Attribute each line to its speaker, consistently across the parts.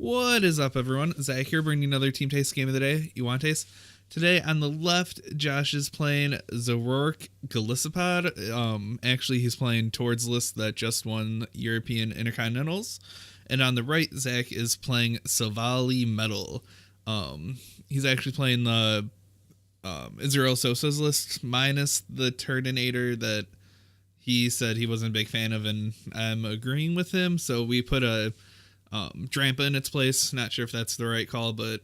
Speaker 1: What is up, everyone? Zach here, bringing another Team Taste game of the day. You want taste? Today on the left, Josh is playing Zoroark Golisopod. Actually, he's playing Tord's list that just won European Intercontinentals. And on the right, Zach is playing Silvally Metal. He's actually playing the Isreal Sosa's list minus the Turdinator that he said he wasn't a big fan of, and I'm agreeing with him. So we put a Drampa in its place. Not sure if that's the right call, but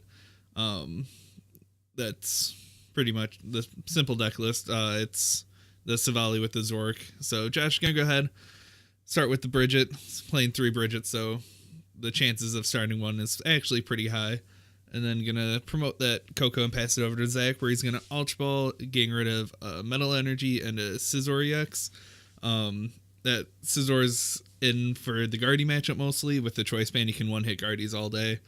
Speaker 1: that's pretty much the simple deck list. It's the Silvally with the Zoroark. So Josh is going to go ahead, start with the Bridget. He's playing 3 Bridgets, so the chances of starting one is actually pretty high. And then going to promote that Coco and pass it over to Zach, where he's going to Ultra Ball, getting rid of Metal Energy and a Scizor EX. That Scizor's in for the Guardy matchup mostly. With the Choice Band, you can one-hit Guardies all day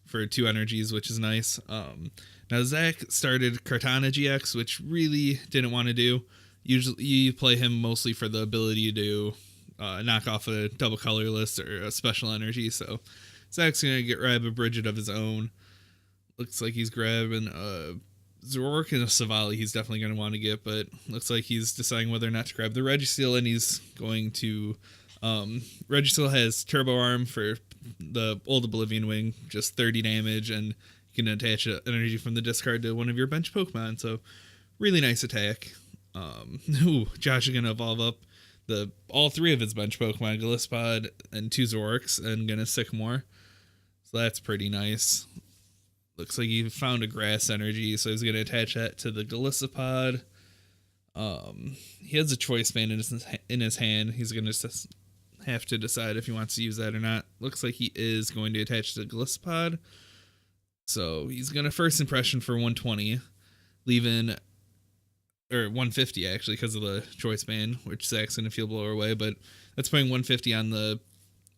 Speaker 1: for 2 energies, which is nice. Now, Zach started Kartana GX, which really didn't want to do. Usually, you play him mostly for the ability to knock off a double colorless or a special energy. So, Zach's going to grab a Bridget of his own. Looks like he's grabbing a Zoroark and a Silvally he's definitely going to want to get, but looks like he's deciding whether or not to grab the Registeel, and he's going to... Registeel has Turbo Arm for the Old Oblivion Wing, just 30 damage, and you can attach energy from the discard to one of your bench Pokemon, so really nice attack. Josh is going to evolve up all 3 of his bench Pokemon, Golisopod and 2 Zoroarks, and going to Sycamore, so that's pretty nice. Looks like he found a Grass Energy, so he's going to attach that to the Golisopod. He has a Choice Band in his hand. He's going to have to decide if he wants to use that or not. Looks like he is going to attach the Golisopod. So he's going to First Impression for 120, leaving... or 150, actually, because of the Choice Band, which Zach's going to feel blow away. But that's putting 150 on the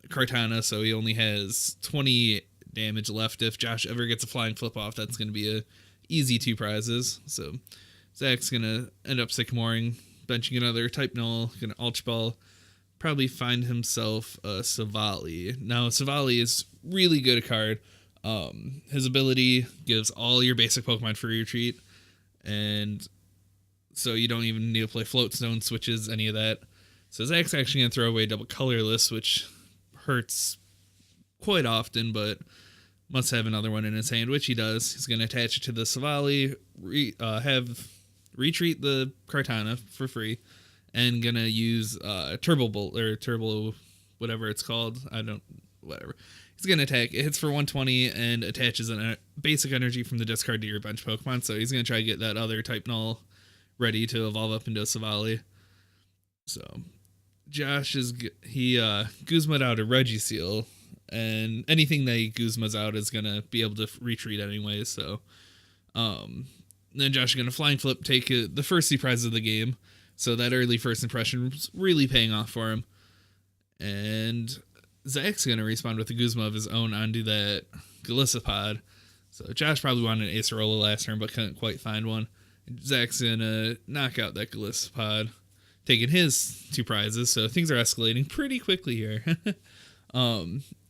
Speaker 1: Kartana, so he only has 20 damage left. If Josh ever gets a Flying Flip off, that's going to be a easy 2 prizes. So Zach's going to end up Sycamoring, benching another Type Null, going to Ultra Ball, probably find himself a Silvally. Now, Silvally is really good card. His ability gives all your basic Pokemon free retreat, and so you don't even need to play Float Stone switches, any of that. So Zach's actually going to throw away double colorless, which hurts quite often, but must have another one in his hand, which he does. He's going to attach it to the Silvally, retreat the Kartana for free, and going to use Turbo Bolt, or Turbo whatever it's called. Whatever. He's going to attack. It hits for 120 and attaches a basic energy from the discard to your bench Pokemon, so he's going to try to get that other Type Null ready to evolve up into a Silvally. So Josh Guzma'd out a Registeel, and anything that he Guzma's out is going to be able to retreat anyway, so then Josh is going to Flying Flip, take the first 2 prizes of the game, so that early First Impression was really paying off for him. And Zach's going to respond with a Guzma of his own onto that Golisopod. So Josh probably wanted an Acerola last turn, but couldn't quite find one. Zach's going to knock out that Golisopod, taking his 2 prizes, so things are escalating pretty quickly here.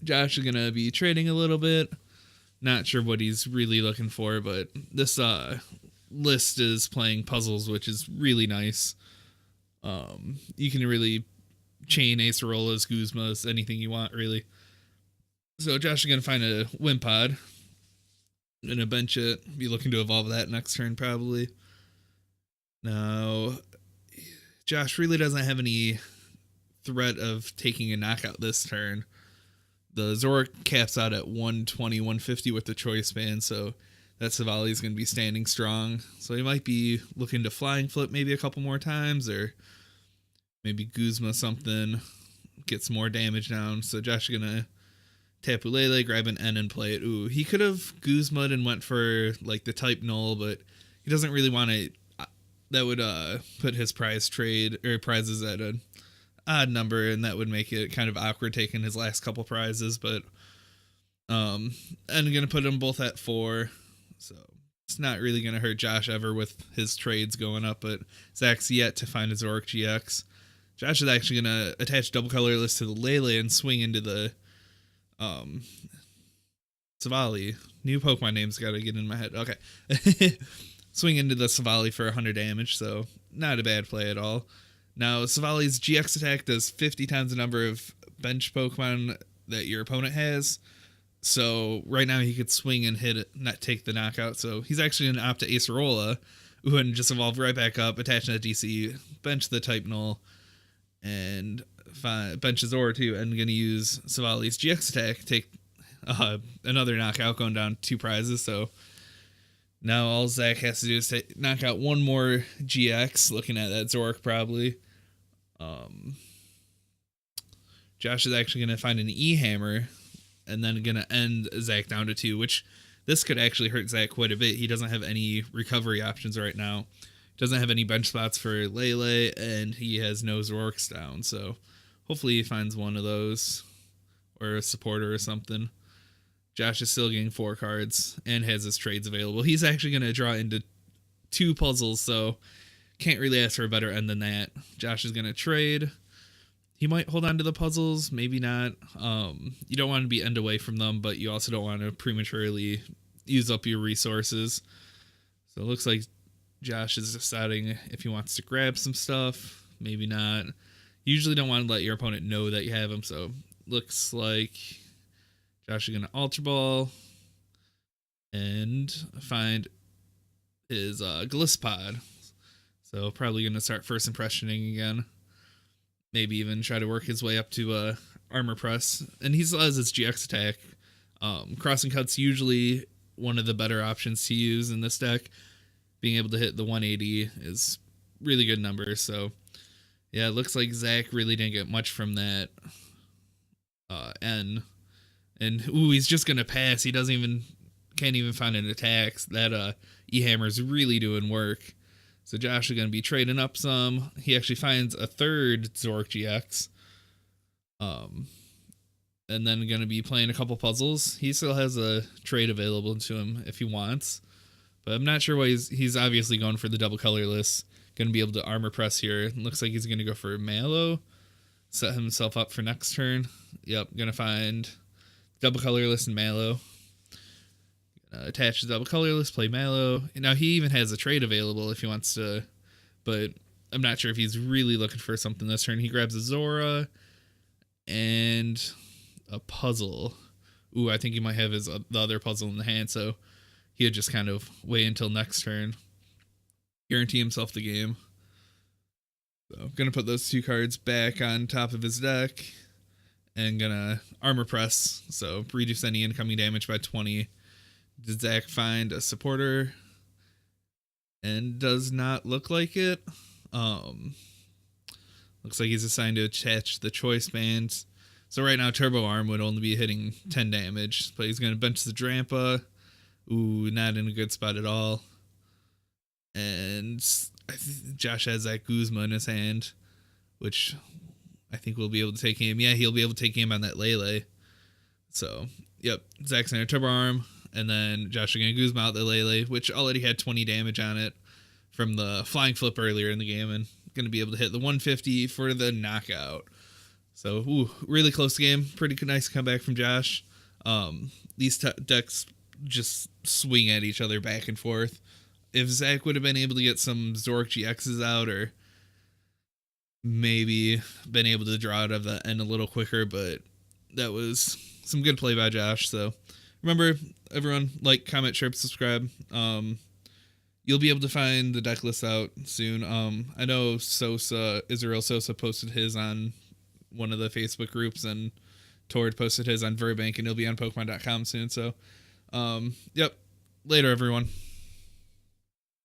Speaker 1: Josh is going to be trading a little bit. Not sure what he's really looking for, but this list is playing puzzles, which is really nice. You can really chain Acerolas, Guzmas, anything you want, really. So Josh is going to find a Wimpod and a bench it. Be looking to evolve that next turn, probably. Now, Josh really doesn't have any threat of taking a knockout this turn. The Zoroark caps out at 120, 150 with the Choice Band, so that Silvally is going to be standing strong. So he might be looking to Flying Flip maybe a couple more times, or maybe Guzma something, get some more damage down. So Josh is going to Tapu Lele, grab an N and play it. Ooh, he could have Guzma'd and went for like the Type Null, but he doesn't really want to. That would put his prizes at an odd number, and that would make it kind of awkward taking his last couple prizes. But I'm gonna put them both at 4, so it's not really gonna hurt Josh ever with his trades going up. But Zach's yet to find his Zoroark GX. Josh is actually gonna attach double colorless to the Lele and swing into the Silvally. New Pokemon names got to get in my head. Okay. Swing into the Silvally for 100 damage, so not a bad play at all. Now, Silvally's GX attack does 50 times the number of bench Pokemon that your opponent has. So right now he could swing and hit it, not take the knockout. So he's actually going to opt to Isreal, and just evolve right back up, attach that DC, bench the type null, and bench Zoroark too, and going to use Silvally's GX attack, take another knockout, going down 2 prizes. So now all Zach has to do is knock out one more GX, looking at that Zoroark probably. Josh is actually going to find an E-Hammer, and then going to end Zach down to 2, which this could actually hurt Zach quite a bit. He doesn't have any recovery options right now. Doesn't have any bench spots for Lele, and he has no Zoroarks down. So hopefully he finds one of those, or a supporter or something. Josh is still getting 4 cards and has his trades available. He's actually going to draw into 2 puzzles, so can't really ask for a better end than that. Josh is going to trade. He might hold on to the puzzles, maybe not. You don't want to be end away from them, but you also don't want to prematurely use up your resources. So it looks like Josh is deciding if he wants to grab some stuff, maybe not. You usually don't want to let your opponent know that you have them, so looks like Josh is going to Ultra Ball and find his Golisopod. So probably going to start first impressioning again. Maybe even try to work his way up to Armor Press. And he still has his GX attack. Crossing Cut's usually one of the better options to use in this deck. Being able to hit the 180 is really good number. So yeah, it looks like Zach really didn't get much from that N. And he's just gonna pass. He can't even find an attack. That E-Hammer's really doing work. So Josh is gonna be trading up some. He actually finds a third Zoroark GX. And then gonna be playing a couple puzzles. He still has a trade available to him if he wants. But I'm not sure why he's obviously going for the double colorless. Gonna be able to Armor Press here. Looks like he's gonna go for Mallow. Set himself up for next turn. Yep, gonna find double colorless and Mallow. Attach the double colorless, play Mallow. Now he even has a trade available if he wants to, but I'm not sure if he's really looking for something this turn. He grabs a Zora and a puzzle. Ooh, I think he might have the other puzzle in the hand, so he'll just kind of wait until next turn. Guarantee himself the game. So gonna put those 2 cards back on top of his deck and gonna Armor Press, so reduce any incoming damage by 20. Did Zach find a supporter? And does not look like it. Looks like he's assigned to attach the choice bands. So right now Turbo Arm would only be hitting 10 damage, but he's gonna bench the Drampa. Ooh, not in a good spot at all. And I think Josh has that Guzma in his hand, which I think we'll be able to take him. Yeah, he'll be able to take him on that Lele. So, yep, Zach's gonna Turbo Arm, and then Josh is gonna Guzma out the Lele, which already had 20 damage on it from the Flying Flip earlier in the game, and gonna be able to hit the 150 for the knockout. So, ooh, really close game. Pretty nice comeback from Josh. These decks just swing at each other back and forth. If Zach would have been able to get some Zoroark GXs out, or maybe been able to draw out of the end a little quicker, but that was some good play by Josh. So remember, everyone, like, comment, share, subscribe. You'll be able to find the deck list out soon. I know Isreal Sosa posted his on one of the Facebook groups, and Tord posted his on Verbank, and it'll be on Pokemon.com soon. So, yep. Later, everyone.